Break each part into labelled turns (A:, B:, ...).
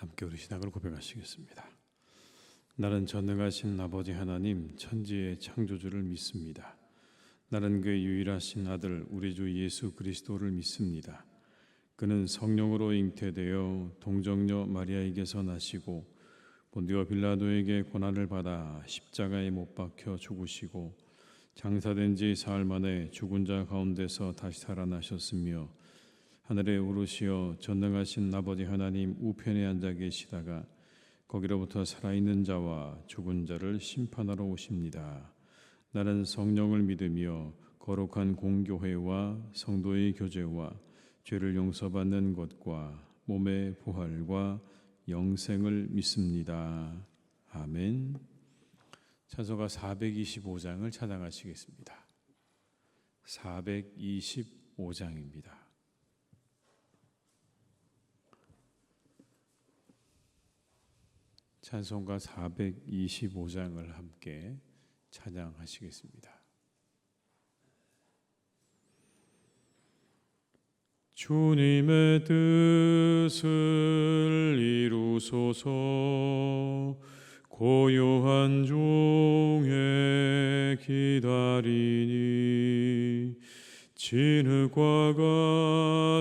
A: 함께 우리 신앙을 고백하시겠습니다. 나는 전능하신 아버지 하나님 천지의 창조주를 믿습니다. 나는 그의 유일하신 아들 우리 주 예수 그리스도를 믿습니다. 그는 성령으로 잉태되어 동정녀 마리아에게서 나시고 본디오 빌라도에게 고난을 받아 십자가에 못 박혀 죽으시고 장사된 지 사흘 만에 죽은 자 가운데서 다시 살아나셨으며 하늘에 오르시어 전능하신 아버지 하나님 우편에 앉아 계시다가 거기로부터 살아있는 자와 죽은 자를 심판하러 오십니다. 나는 성령을 믿으며 거룩한 공교회와 성도의 교제와 죄를 용서받는 것과 몸의 부활과 영생을 믿습니다. 아멘. 찬송가 425장을 찬양하시겠습니다. 425장입니다. 찬송가 425장을 함께 찬양하시겠습니다. 주님의 뜻을 이루소서. 고요한 종의 기다리니 진흙과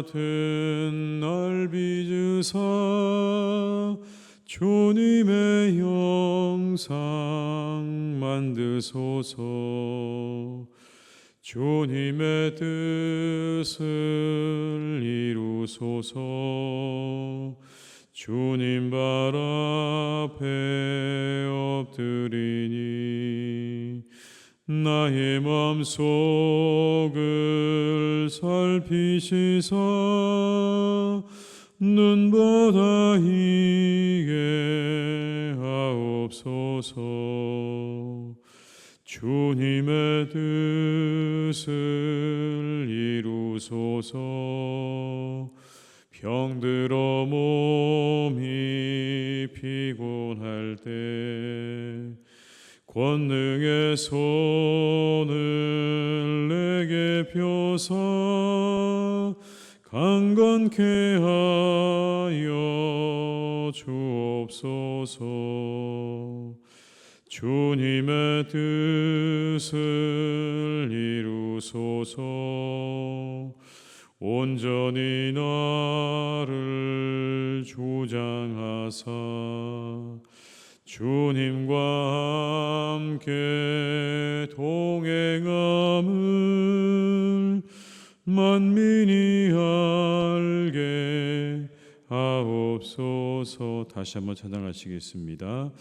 A: 같은 날 빚으사 주님의 영상 만드소서. 주님의 뜻을 이루소서. 주님 발 앞에 엎드리니 나의 맘속을 살피시사 눈보다 희게 하옵소서. 주님의 뜻을 이루소서. 병들어 몸이 피곤할 때 권능의 손을 내게 펴사 강건케 하여 주옵소서. 주님의 뜻을 이루소서. 온전히 나를 주장하사 주님과 함께 동행함을 만민이 알게 하옵소서. 다시 한번 찬양하시겠습니다.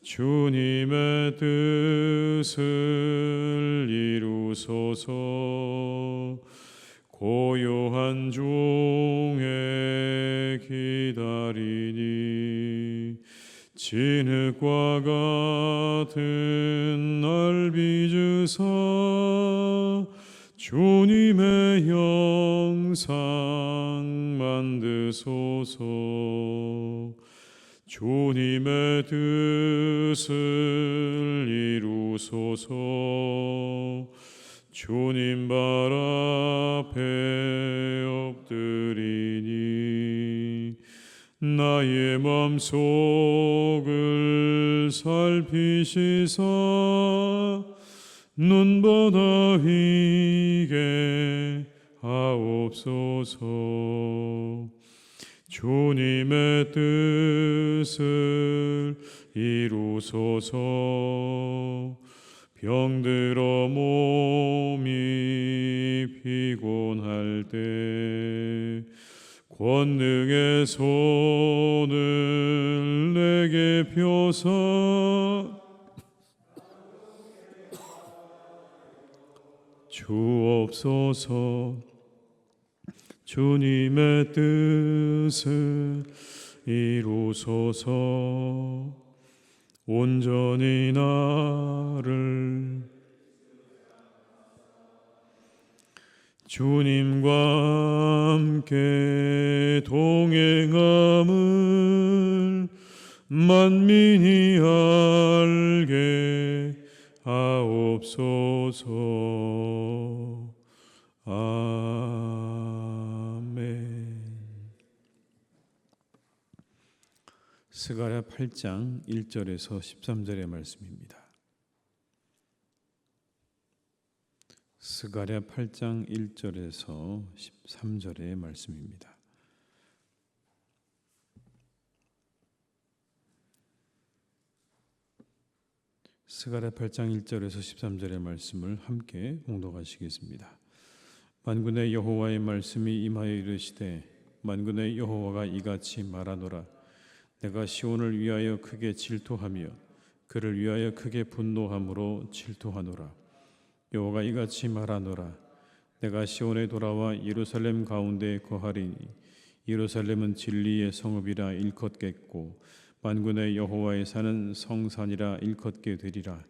A: 주님의 뜻을 이루소서. 고요한 종의 기다리니 진흙과 같은 날 빚으사 주님의 영상 만드소서. 주님의 뜻을 이루소서. 주님 발 앞에 엎드리니 나의 맘속을 살피시사 눈보다 희게 하옵소서. 주님의 뜻을 이루소서. 병들어 몸이 피곤할 때 권능의 손을 내게 펴사 주옵소서. 주님의 뜻을 이루소서. 온전히 나를 주님과 함께 동행함을 만민이 알게 하옵소서. 아멘. 스가랴 8장 1절에서 13절의 말씀입니다. 스가랴 8장 1절에서 13절의 말씀입니다. 스가랴 8장 1절에서 13절의 말씀을 함께 봉독하시겠습니다. 만군의 여호와의 말씀이 임하여 이르시되 만군의 여호와가 이같이 말하노라. 내가 시온을 위하여 크게 질투하며 그를 위하여 크게 분노함으로 질투하노라. 여호와가 이같이 말하노라. 내가 시온에 돌아와 예루살렘 가운데 거하리니 예루살렘은 진리의 성읍이라 일컫겠고 만군의 여호와의 산은 성산이라 일컫게 되리라.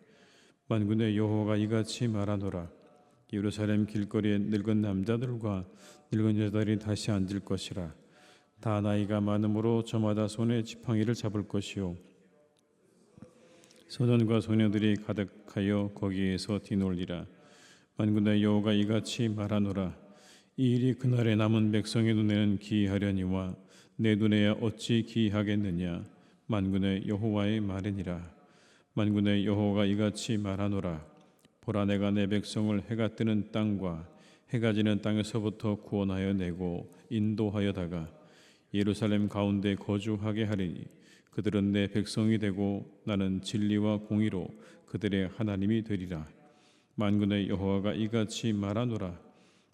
A: 만군의 여호와가 이같이 말하노라. 예루살렘 길거리에 늙은 남자들과 늙은 여자들이 다시 앉을 것이라. 다 나이가 많음으로 저마다 손에 지팡이를 잡을 것이요 소년과 소녀들이 가득하여 거기에서 뒤놀리라. 만군의 여호와가 이같이 말하노라. 이 일이 그날에 남은 백성의 눈에는 기이하려니와 내 눈에야 어찌 기이하겠느냐. 만군의 여호와의 말이니라. 만군의 여호와가 이같이 말하노라. 보라, 내가 내 백성을 해가 뜨는 땅과 해가 지는 땅에서부터 구원하여 내고 인도하여다가 예루살렘 가운데 거주하게 하리니 그들은 내 백성이 되고 나는 진리와 공의로 그들의 하나님이 되리라. 만군의 여호와가 이같이 말하노라.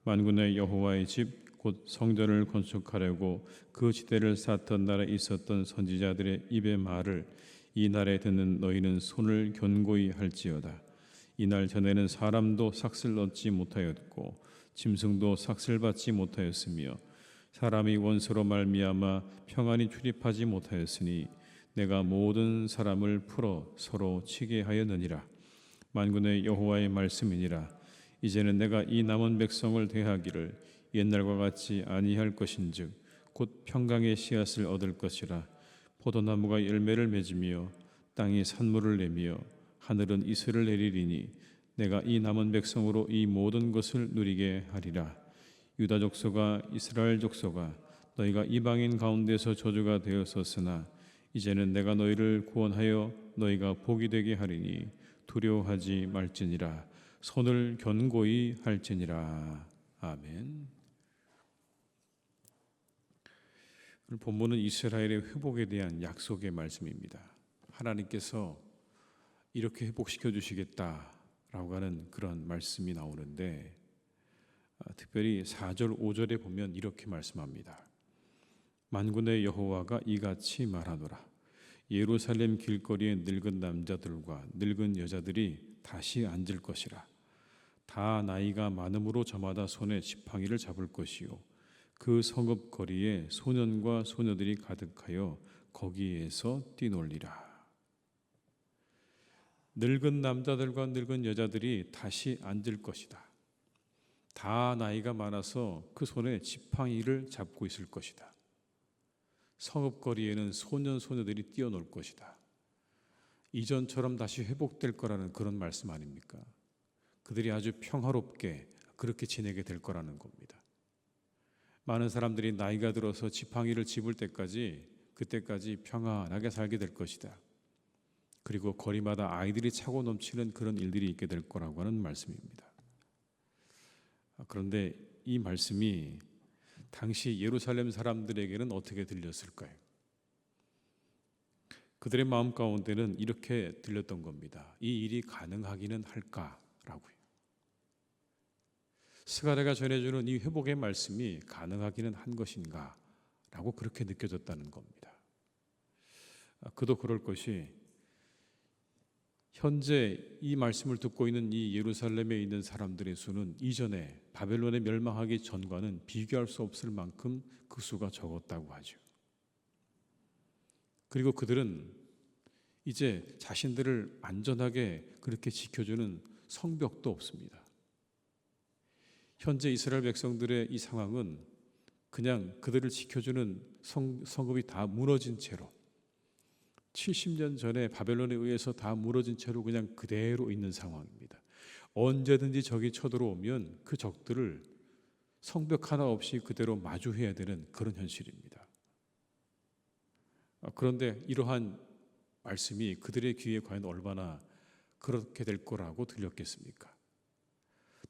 A: 만군의 여호와의 집 곧 성전을 건축하려고 그 지대를 쌓던 날에 있었던 선지자들의 입의 말을 이 날에 듣는 너희는 손을 견고히 할지어다. 이날 전에는 사람도 삭슬 얻지 못하였고 짐승도 삭슬 받지 못하였으며 사람이 원수로 말미암아 평안히 출입하지 못하였으니 내가 모든 사람을 풀어 서로 치게 하였느니라. 만군의 여호와의 말씀이니라. 이제는 내가 이 남은 백성을 대하기를 옛날과 같이 아니할 것인즉 곧 평강의 씨앗을 얻을 것이라. 포도나무가 열매를 맺으며 땅이 산물을 내며 하늘은 이슬을 내리리니 내가 이 남은 백성으로 이 모든 것을 누리게 하리라. 유다 족속아 이스라엘 족속아 너희가 이방인 가운데서 저주가 되었었으나 이제는 내가 너희를 구원하여 너희가 복이 되게 하리니 두려워하지 말지니라. 손을 견고히 할지니라. 아멘. 오늘 본문은 이스라엘의 회복에 대한 약속의 말씀입니다. 하나님께서 이렇게 회복시켜 주시겠다라고 하는 그런 말씀이 나오는데 특별히 4절 5절에 보면 이렇게 말씀합니다. 만군의 여호와가 이같이 말하노라. 예루살렘 길거리에 늙은 남자들과 늙은 여자들이 다시 앉을 것이라. 다 나이가 많음으로 저마다 손에 지팡이를 잡을 것이요 그 성읍 거리에 소년과 소녀들이 가득하여 거기에서 뛰놀리라. 늙은 남자들과 늙은 여자들이 다시 앉을 것이다. 다 나이가 많아서 그 손에 지팡이를 잡고 있을 것이다. 성읍 거리에는 소년 소녀들이 뛰어놀 것이다. 이전처럼 다시 회복될 거라는 그런 말씀 아닙니까? 그들이 아주 평화롭게 그렇게 지내게 될 거라는 겁니다. 많은 사람들이 나이가 들어서 지팡이를 집을 때까지 그때까지 평안하게 살게 될 것이다. 그리고 거리마다 아이들이 차고 넘치는 그런 일들이 있게 될 거라고 하는 말씀입니다. 그런데 이 말씀이 당시 예루살렘 사람들에게는 어떻게 들렸을까요? 그들의 마음 가운데는 이렇게 들렸던 겁니다. 이 일이 가능하기는 할까라고요. 스가랴가 전해주는 이 회복의 말씀이 가능하기는 한 것인가 라고 그렇게 느껴졌다는 겁니다. 그도 그럴 것이 현재 이 말씀을 듣고 있는 이 예루살렘에 있는 사람들의 수는 이전에 바벨론에 멸망하기 전과는 비교할 수 없을 만큼 그 수가 적었다고 하죠. 그리고 그들은 이제 자신들을 안전하게 그렇게 지켜주는 성벽도 없습니다. 현재 이스라엘 백성들의 이 상황은 그냥 그들을 지켜주는 성읍이 다 무너진 채로 70년 전에 바벨론에 의해서 다 무너진 채로 그냥 그대로 있는 상황입니다. 언제든지 적이 쳐들어오면 그 적들을 성벽 하나 없이 그대로 마주해야 되는 그런 현실입니다. 그런데 이러한 말씀이 그들의 귀에 과연 얼마나 그렇게 될 거라고 들렸겠습니까?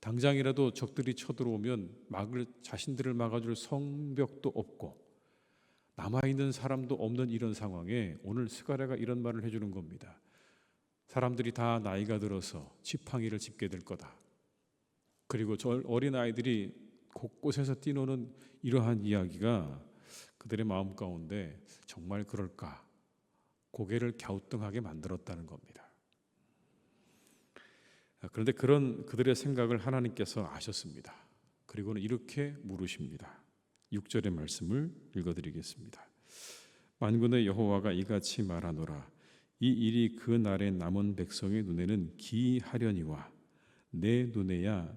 A: 당장이라도 적들이 쳐들어오면 자신들을 막아줄 성벽도 없고 남아있는 사람도 없는 이런 상황에 오늘 스가랴가 이런 말을 해주는 겁니다. 사람들이 다 나이가 들어서 지팡이를 짚게 될 거다. 그리고 저 어린아이들이 곳곳에서 뛰노는 이러한 이야기가 그들의 마음 가운데 정말 그럴까? 고개를 갸우뚱하게 만들었다는 겁니다. 그런데 그런 그들의 생각을 하나님께서 아셨습니다. 그리고는 이렇게 물으십니다. 6절의 말씀을 읽어드리겠습니다. 만군의 여호와가 이같이 말하노라. 이 일이 그 날에 남은 백성의 눈에는 기이하려니와 내 눈에야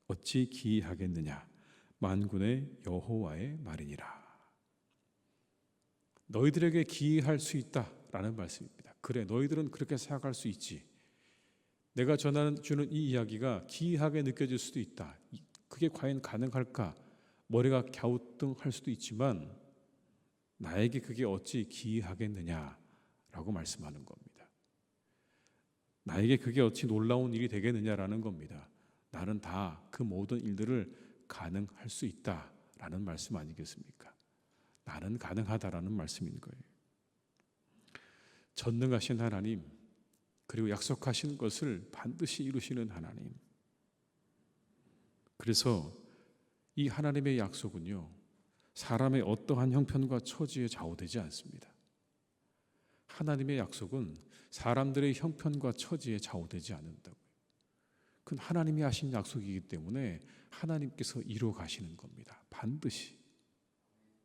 A: 어찌 기이하겠느냐. 만군의 여호와의 말이니라. 너희들에게 기이할 수 있다라는 말씀입니다. 그래, 너희들은 그렇게 생각할 수 있지. 내가 전해주는 이 이야기가 기이하게 느껴질 수도 있다. 그게 과연 가능할까? 머리가 갸우뚱할 수도 있지만 나에게 그게 어찌 기이하겠느냐라고 말씀하는 겁니다. 나에게 그게 어찌 놀라운 일이 되겠느냐라는 겁니다. 나는 다 그 모든 일들을 가능할 수 있다라는 말씀 아니겠습니까? 나는 가능하다라는 말씀인 거예요. 전능하신 하나님, 그리고 약속하신 것을 반드시 이루시는 하나님. 그래서 이 하나님의 약속은요, 사람의 어떠한 형편과 처지에 좌우되지 않습니다. 하나님의 약속은 사람들의 형편과 처지에 좌우되지 않는다고요. 그건 하나님이 하신 약속이기 때문에 하나님께서 이루어 가시는 겁니다. 반드시.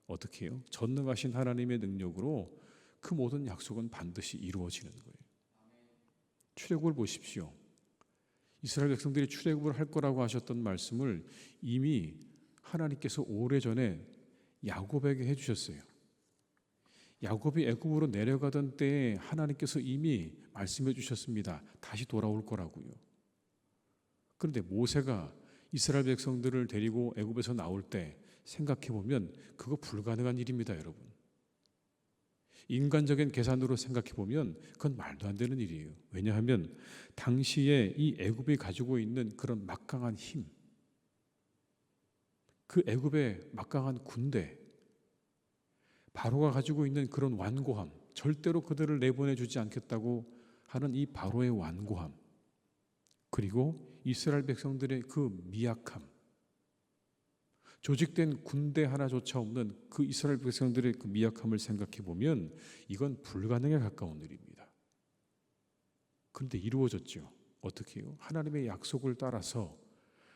A: 어떻게 해요? 전능하신 하나님의 능력으로 그 모든 약속은 반드시 이루어지는 거예요. 출애굽을 보십시오. 이스라엘 백성들이 출애굽을 할 거라고 하셨던 말씀을 이미 하나님께서 오래전에 야곱에게 해주셨어요. 야곱이 애굽으로 내려가던 때에 하나님께서 이미 말씀해 주셨습니다. 다시 돌아올 거라고요. 그런데 모세가 이스라엘 백성들을 데리고 애굽에서 나올 때 생각해 보면 그거 불가능한 일입니다, 여러분. 인간적인 계산으로 생각해 보면 그건 말도 안 되는 일이에요. 왜냐하면 당시에 이 애굽이 가지고 있는 그런 막강한 힘, 그 애굽의 막강한 군대, 바로가 가지고 있는 그런 완고함, 절대로 그들을 내보내 주지 않겠다고 하는 이 바로의 완고함, 그리고 이스라엘 백성들의 그 미약함, 조직된 군대 하나조차 없는 그 이스라엘 백성들의 그 미약함을 생각해 보면 이건 불가능에 가까운 일입니다. 그런데 이루어졌죠. 어떻게 해요? 하나님의 약속을 따라서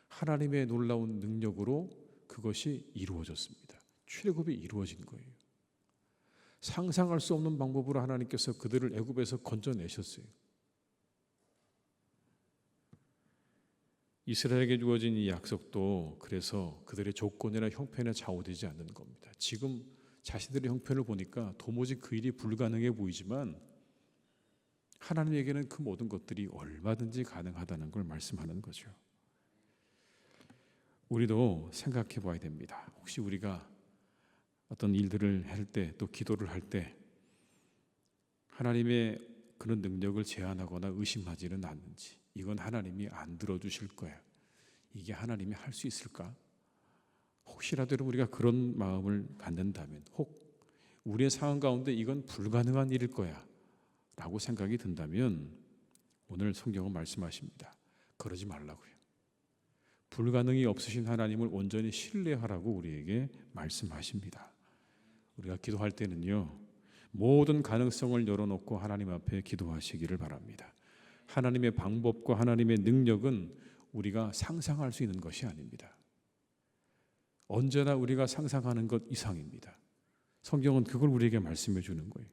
A: 하나님의 놀라운 능력으로 그것이 이루어졌습니다. 출애굽이 이루어진 거예요. 상상할 수 없는 방법으로 하나님께서 그들을 애굽에서 건져내셨어요. 이스라엘에게 주어진 이 약속도 그래서 그들의 조건이나 형편에 좌우되지 않는 겁니다. 지금 자신들의 형편을 보니까 도무지 그 일이 불가능해 보이지만 하나님에게는 그 모든 것들이 얼마든지 가능하다는 걸 말씀하는 거죠. 우리도 생각해 봐야 됩니다. 혹시 우리가 어떤 일들을 할 때, 또 기도를 할 때 하나님의 그런 능력을 제한하거나 의심하지는 않는지, 이건 하나님이 안 들어주실 거야, 이게 하나님이 할 수 있을까? 혹시라도 우리가 그런 마음을 갖는다면, 혹 우리의 상황 가운데 이건 불가능한 일일 거야 라고 생각이 든다면 오늘 성경은 말씀하십니다. 그러지 말라고요. 불가능이 없으신 하나님을 온전히 신뢰하라고 우리에게 말씀하십니다. 우리가 기도할 때는요, 모든 가능성을 열어놓고 하나님 앞에 기도하시기를 바랍니다. 하나님의 방법과 하나님의 능력은 우리가 상상할 수 있는 것이 아닙니다. 언제나 우리가 상상하는 것 이상입니다. 성경은 그걸 우리에게 말씀해 주는 거예요.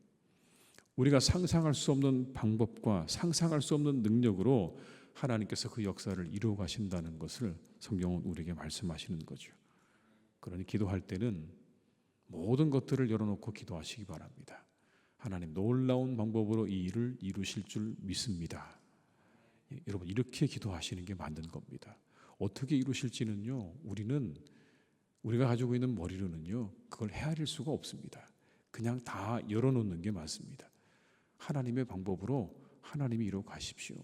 A: 우리가 상상할 수 없는 방법과 상상할 수 없는 능력으로 하나님께서 그 역사를 이루어 가신다는 것을 성경은 우리에게 말씀하시는 거죠. 그러니 기도할 때는 모든 것들을 열어놓고 기도하시기 바랍니다. 하나님, 놀라운 방법으로 이 일을 이루실 줄 믿습니다. 여러분, 이렇게 기도하시는 게 맞는 겁니다. 어떻게 이루실지는요, 우리가 가지고 있는 머리로는요 그걸 헤아릴 수가 없습니다. 그냥 다 열어놓는 게 맞습니다. 하나님의 방법으로 하나님이 이루어 가십시오.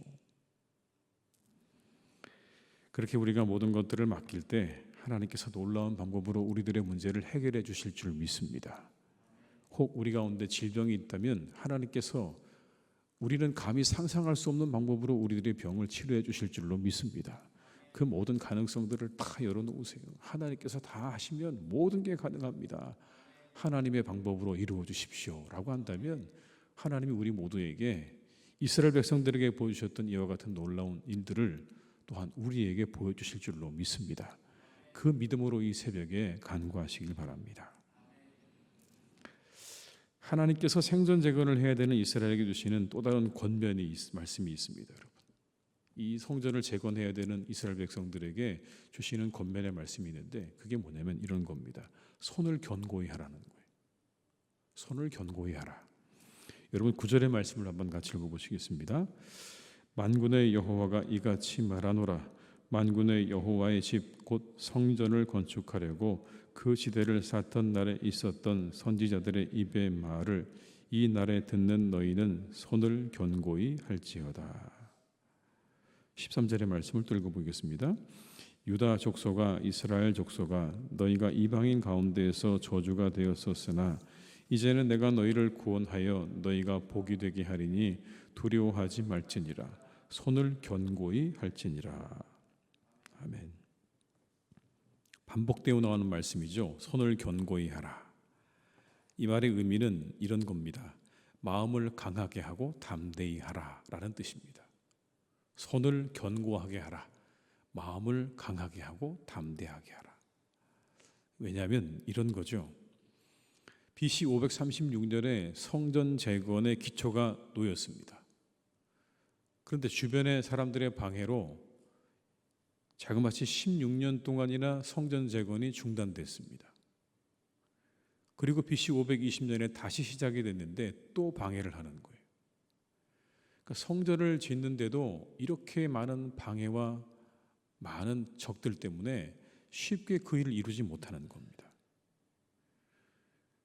A: 그렇게 우리가 모든 것들을 맡길 때 하나님께서 놀라운 방법으로 우리들의 문제를 해결해 주실 줄 믿습니다. 혹 우리 가운데 질병이 있다면 하나님께서 우리는 감히 상상할 수 없는 방법으로 우리들의 병을 치료해 주실 줄로 믿습니다. 그 모든 가능성들을 다 열어놓으세요. 하나님께서 다 하시면 모든 게 가능합니다. 하나님의 방법으로 이루어 주십시오 라고 한다면 하나님이 우리 모두에게 이스라엘 백성들에게 보여주셨던 이와 같은 놀라운 일들을 또한 우리에게 보여주실 줄로 믿습니다. 그 믿음으로 이 새벽에 간구하시길 바랍니다. 하나님께서 생존 재건을 해야 되는 이스라엘에게 주시는 또 다른 권면이 말씀이 있습니다. 여러분, 이 성전을 재건해야 되는 이스라엘 백성들에게 주시는 권면의 말씀이 있는데 그게 뭐냐면 이런 겁니다. 손을 견고히 하라는 거예요. 손을 견고히 하라. 여러분 9절의 말씀을 한번 같이 읽어보시겠습니다. 만군의 여호와가 이같이 말하노라. 만군의 여호와의 집 곧 성전을 건축하려고 그 시대를 쌓던 날에 있었던 선지자들의 입의 말을 이 날에 듣는 너희는 손을 견고히 할지어다. 13절의 말씀을 또 읽어보겠습니다. 유다 족속아 이스라엘 족속아 너희가 이방인 가운데에서 저주가 되었었으나 이제는 내가 너희를 구원하여 너희가 복이 되게 하리니 두려워하지 말지니라. 손을 견고히 할지니라. 아멘. 반복되어 나오는 말씀이죠. 손을 견고히 하라. 이 말의 의미는 이런 겁니다. 마음을 강하게 하고 담대히 하라 라는 뜻입니다. 손을 견고하게 하라. 마음을 강하게 하고 담대하게 하라. 왜냐하면 이런 거죠. BC 536년에 성전 재건의 기초가 놓였습니다. 그런데 주변의 사람들의 방해로 자그마치 16년 동안이나 성전 재건이 중단됐습니다. 그리고 BC 520년에 다시 시작이 됐는데 또 방해를 하는 거예요. 그러니까 성전을 짓는데도 이렇게 많은 방해와 많은 적들 때문에 쉽게 그 일을 이루지 못하는 겁니다.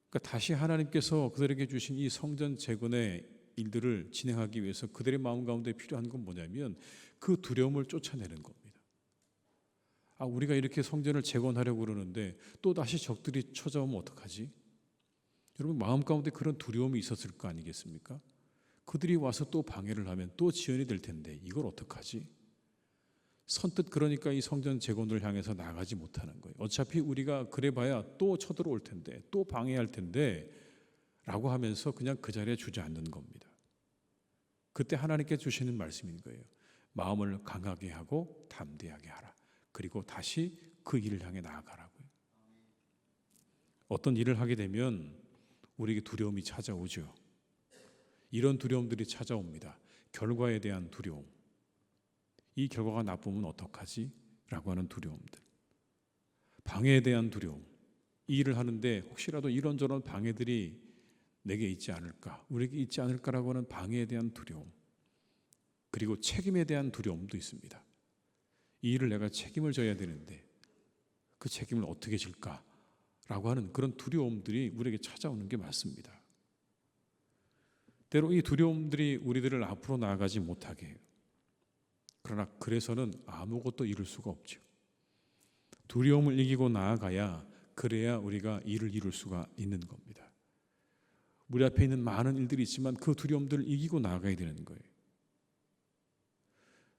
A: 그러니까 다시 하나님께서 그들에게 주신 이 성전 재건의 일들을 진행하기 위해서 그들의 마음 가운데 필요한 건 뭐냐면 그 두려움을 쫓아내는 겁니다. 우리가 이렇게 성전을 재건하려고 그러는데 또 다시 적들이 찾아오면 어떡하지? 여러분 마음 가운데 그런 두려움이 있었을 거 아니겠습니까? 그들이 와서 또 방해를 하면 또 지연이 될 텐데 이걸 어떡하지? 선뜻 그러니까 이 성전 재건을 향해서 나가지 못하는 거예요. 어차피 우리가 그래봐야 또 쳐들어올 텐데 또 방해할 텐데 라고 하면서 그냥 그 자리에 주저앉는 겁니다. 그때 하나님께 주시는 말씀인 거예요. 마음을 강하게 하고 담대하게 하라. 그리고 다시 그 일을 향해 나아가라고요. 어떤 일을 하게 되면 우리에게 두려움이 찾아오죠. 이런 두려움들이 찾아옵니다. 결과에 대한 두려움. 이 결과가 나쁘면 어떡하지? 라고 하는 두려움들. 방해에 대한 두려움. 이 일을 하는데 혹시라도 이런저런 방해들이 내게 있지 않을까? 우리에게 있지 않을까라고 하는 방해에 대한 두려움. 그리고 책임에 대한 두려움도 있습니다. 이 일을 내가 책임을 져야 되는데 그 책임을 어떻게 질까라고 하는 그런 두려움들이 우리에게 찾아오는 게 맞습니다. 때로 이 두려움들이 우리들을 앞으로 나아가지 못하게 해요. 그러나 그래서는 아무것도 이룰 수가 없죠. 두려움을 이기고 나아가야 그래야 우리가 일을 이룰 수가 있는 겁니다. 우리 앞에 있는 많은 일들이 있지만 그 두려움들을 이기고 나아가야 되는 거예요.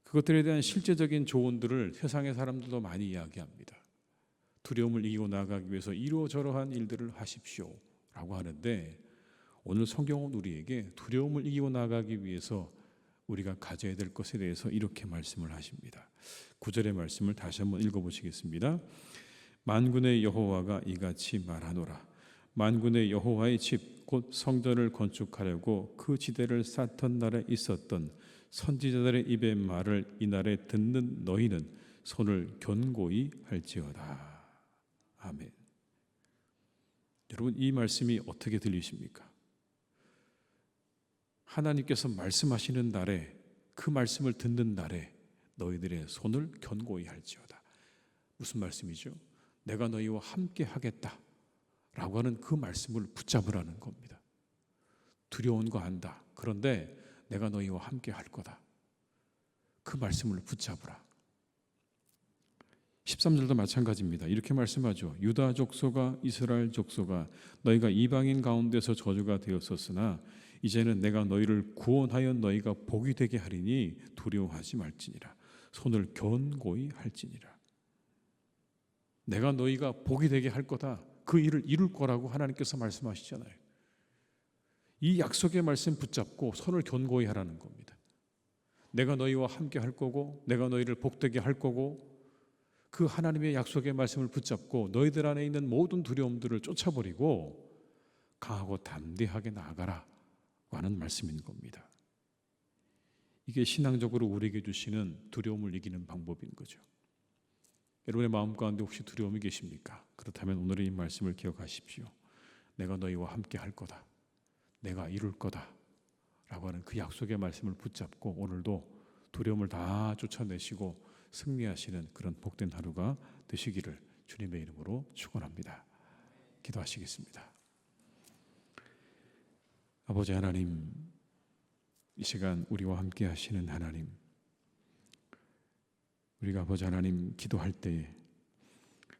A: 그것들에 대한 실제적인 조언들을 세상의 사람들도 많이 이야기합니다. 두려움을 이기고 나아가기 위해서 이러저러한 일들을 하십시오 라고 하는데 오늘 성경은 우리에게 두려움을 이기고 나아가기 위해서 우리가 가져야 될 것에 대해서 이렇게 말씀을 하십니다. 9절의 말씀을 다시 한번 읽어보시겠습니다. 만군의 여호와가 이같이 말하노라. 만군의 여호와의 집 곧 성전을 건축하려고 그 지대를 쌓던 날에 있었던 선지자들의 입의 말을 이날에 듣는 너희는 손을 견고히 할지어다. 아멘. 여러분 이 말씀이 어떻게 들리십니까? 하나님께서 말씀하시는 날에 그 말씀을 듣는 날에 너희들의 손을 견고히 할지어다. 무슨 말씀이죠? 내가 너희와 함께 하겠다 라고 하는 그 말씀을 붙잡으라는 겁니다. 두려운 거 안다. 그런데 내가 너희와 함께 할 거다. 그 말씀을 붙잡으라. 13절도 마찬가지입니다. 이렇게 말씀하죠. 유다 족속아 이스라엘 족속아 너희가 이방인 가운데서 저주가 되었었으나 이제는 내가 너희를 구원하여 너희가 복이 되게 하리니 두려워하지 말지니라. 손을 견고히 할지니라. 내가 너희가 복이 되게 할 거다. 그 일을 이룰 거라고 하나님께서 말씀하시잖아요. 이 약속의 말씀 붙잡고 손을 견고히 하라는 겁니다. 내가 너희와 함께 할 거고 내가 너희를 복되게 할 거고 그 하나님의 약속의 말씀을 붙잡고 너희들 안에 있는 모든 두려움들을 쫓아버리고 강하고 담대하게 나아가라 하는 말씀인 겁니다. 이게 신앙적으로 우리에게 주시는 두려움을 이기는 방법인 거죠. 여러분의 마음 가운데 혹시 두려움이 계십니까? 그렇다면 오늘의 이 말씀을 기억하십시오. 내가 너희와 함께 할 거다. 내가 이룰 거다. 라고 하는 그 약속의 말씀을 붙잡고 오늘도 두려움을 다 쫓아내시고 승리하시는 그런 복된 하루가 되시기를 주님의 이름으로 축원합니다. 기도하시겠습니다. 아버지 하나님, 이 시간 우리와 함께 하시는 하나님, 우리가 아버지 하나님 기도할 때에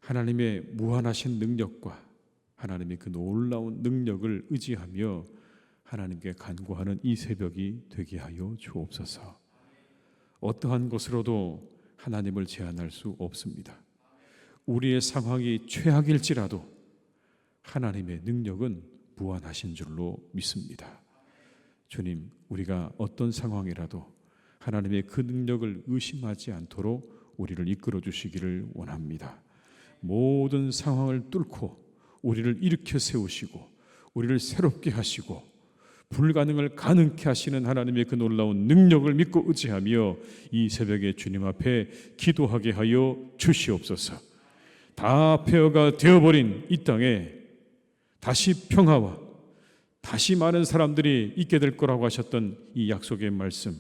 A: 하나님의 무한하신 능력과 하나님의 그 놀라운 능력을 의지하며 하나님께 간구하는 이 새벽이 되게 하여 주옵소서. 어떠한 것으로도 하나님을 제한할 수 없습니다. 우리의 상황이 최악일지라도 하나님의 능력은 무한하신 줄로 믿습니다. 주님, 우리가 어떤 상황이라도 하나님의 그 능력을 의심하지 않도록 우리를 이끌어 주시기를 원합니다. 모든 상황을 뚫고 우리를 일으켜 세우시고 우리를 새롭게 하시고 불가능을 가능케 하시는 하나님의 그 놀라운 능력을 믿고 의지하며 이 새벽에 주님 앞에 기도하게 하여 주시옵소서. 다 폐허가 되어버린 이 땅에 다시 평화와 다시 많은 사람들이 있게 될 거라고 하셨던 이 약속의 말씀,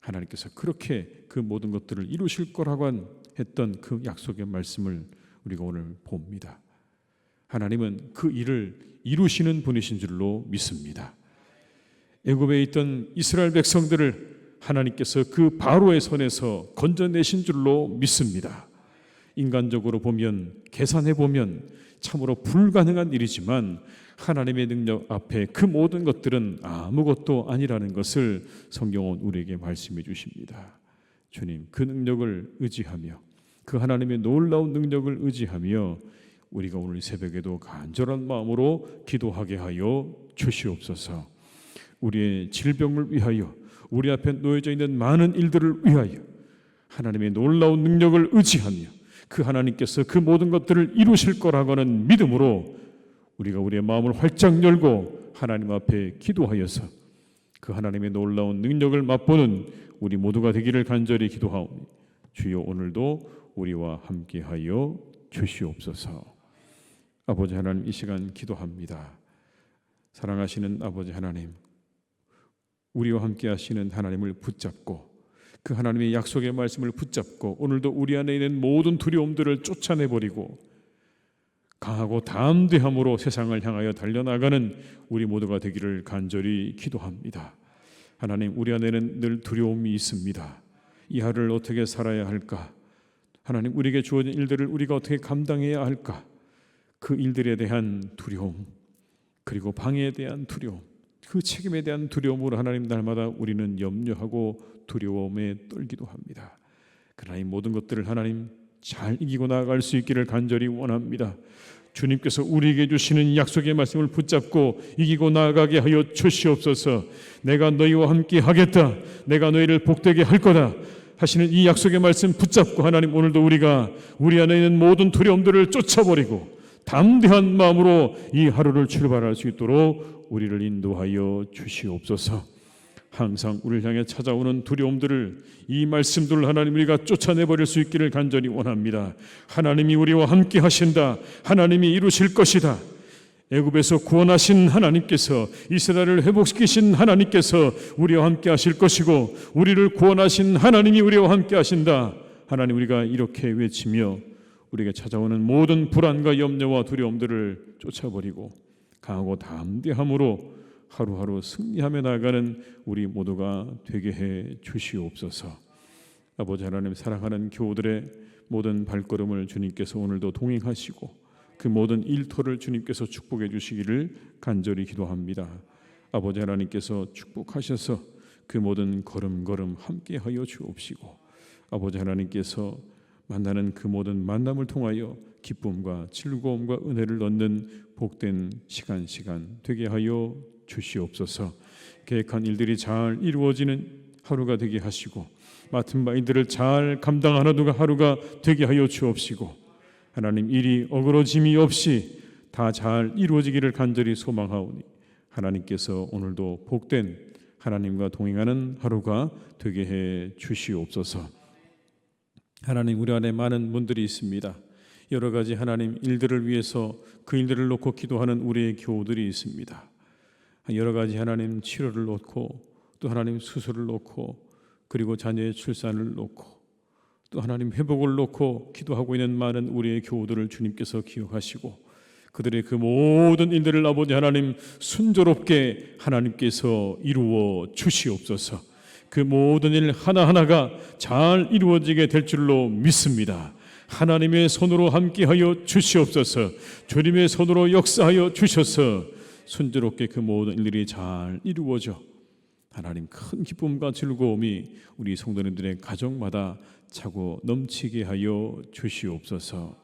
A: 하나님께서 그렇게 그 모든 것들을 이루실 거라고 했던 그 약속의 말씀을 우리가 오늘 봅니다. 하나님은 그 일을 이루시는 분이신 줄로 믿습니다. 애굽에 있던 이스라엘 백성들을 하나님께서 그 바로의 손에서 건져내신 줄로 믿습니다. 인간적으로 보면, 계산해 보면 참으로 불가능한 일이지만 하나님의 능력 앞에 그 모든 것들은 아무것도 아니라는 것을 성경은 우리에게 말씀해 주십니다. 주님, 그 능력을 의지하며 그 하나님의 놀라운 능력을 의지하며 우리가 오늘 이 새벽에도 간절한 마음으로 기도하게 하여 주시옵소서. 우리의 질병을 위하여, 우리 앞에 놓여져 있는 많은 일들을 위하여 하나님의 놀라운 능력을 의지하며 그 하나님께서 그 모든 것들을 이루실 거라고 하는 믿음으로 우리가 우리의 마음을 활짝 열고 하나님 앞에 기도하여서 그 하나님의 놀라운 능력을 맛보는 우리 모두가 되기를 간절히 기도하오니 주여 오늘도 우리와 함께하여 주시옵소서. 아버지 하나님, 이 시간 기도합니다. 사랑하시는 아버지 하나님, 우리와 함께하시는 하나님을 붙잡고 그 하나님의 약속의 말씀을 붙잡고 오늘도 우리 안에 있는 모든 두려움들을 쫓아내버리고 강하고 담대함으로 세상을 향하여 달려나가는 우리 모두가 되기를 간절히 기도합니다. 하나님, 우리 안에는 늘 두려움이 있습니다. 이 하루를 어떻게 살아야 할까? 하나님, 우리에게 주어진 일들을 우리가 어떻게 감당해야 할까? 그 일들에 대한 두려움, 그리고 방해에 대한 두려움, 그 책임에 대한 두려움으로 하나님 날마다 우리는 염려하고 두려움에 떨기도 합니다. 그러나 이 모든 것들을 하나님 잘 이기고 나아갈 수 있기를 간절히 원합니다. 주님께서 우리에게 주시는 약속의 말씀을 붙잡고 이기고 나아가게 하여 주시옵소서. 내가 너희와 함께 하겠다, 내가 너희를 복되게 할 거다 하시는 이 약속의 말씀 붙잡고 하나님, 오늘도 우리가 우리 안에 있는 모든 두려움들을 쫓아버리고 담대한 마음으로 이 하루를 출발할 수 있도록 우리를 인도하여 주시옵소서. 항상 우리를 향해 찾아오는 두려움들을, 이 말씀들을 하나님 우리가 쫓아내버릴 수 있기를 간절히 원합니다. 하나님이 우리와 함께 하신다, 하나님이 이루실 것이다, 애굽에서 구원하신 하나님께서, 이스라엘을 회복시키신 하나님께서 우리와 함께 하실 것이고 우리를 구원하신 하나님이 우리와 함께 하신다. 하나님, 우리가 이렇게 외치며 우리에게 찾아오는 모든 불안과 염려와 두려움들을 쫓아버리고 강하고 담대함으로 하루하루 승리하며 나아가는 우리 모두가 되게 해 주시옵소서. 아버지 하나님, 사랑하는 교우들의 모든 발걸음을 주님께서 오늘도 동행하시고 그 모든 일터를 주님께서 축복해 주시기를 간절히 기도합니다. 아버지 하나님께서 축복하셔서 그 모든 걸음걸음 함께하여 주옵시고 아버지 하나님께서 만나는 그 모든 만남을 통하여 기쁨과 즐거움과 은혜를 얻는 복된 시간 되게 하여 주시옵소서. 계획한 일들이 잘 이루어지는 하루가 되게 하시고 맡은 바 일들을 잘 감당하는 하루가 되게 하여 주옵시고 하나님, 일이 어그러짐이 없이 다 잘 이루어지기를 간절히 소망하오니 하나님께서 오늘도 복된 하나님과 동행하는 하루가 되게 해 주시옵소서. 하나님, 우리 안에 많은 분들이 있습니다. 여러 가지 하나님 일들을 위해서 그 일들을 놓고 기도하는 우리의 교우들이 있습니다. 여러 가지 하나님 치료를 놓고 또 하나님 수술을 놓고 그리고 자녀의 출산을 놓고 또 하나님 회복을 놓고 기도하고 있는 많은 우리의 교우들을 주님께서 기억하시고 그들의 그 모든 일들을 아버지 하나님 순조롭게 하나님께서 이루어 주시옵소서. 그 모든 일 하나하나가 잘 이루어지게 될 줄로 믿습니다. 하나님의 손으로 함께하여 주시옵소서. 주님의 손으로 역사하여 주셔서 순조롭게 그 모든 일들이 잘 이루어져 하나님 큰 기쁨과 즐거움이 우리 성도님들의 가정마다 차고 넘치게 하여 주시옵소서.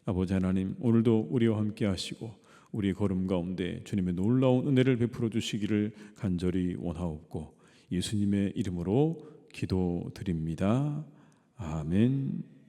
A: 아버지 하나님, 오늘도 우리와 함께 하시고 우리 걸음 가운데 주님의 놀라운 은혜를 베풀어 주시기를 간절히 원하옵고 예수님의 이름으로 기도드립니다. 아멘.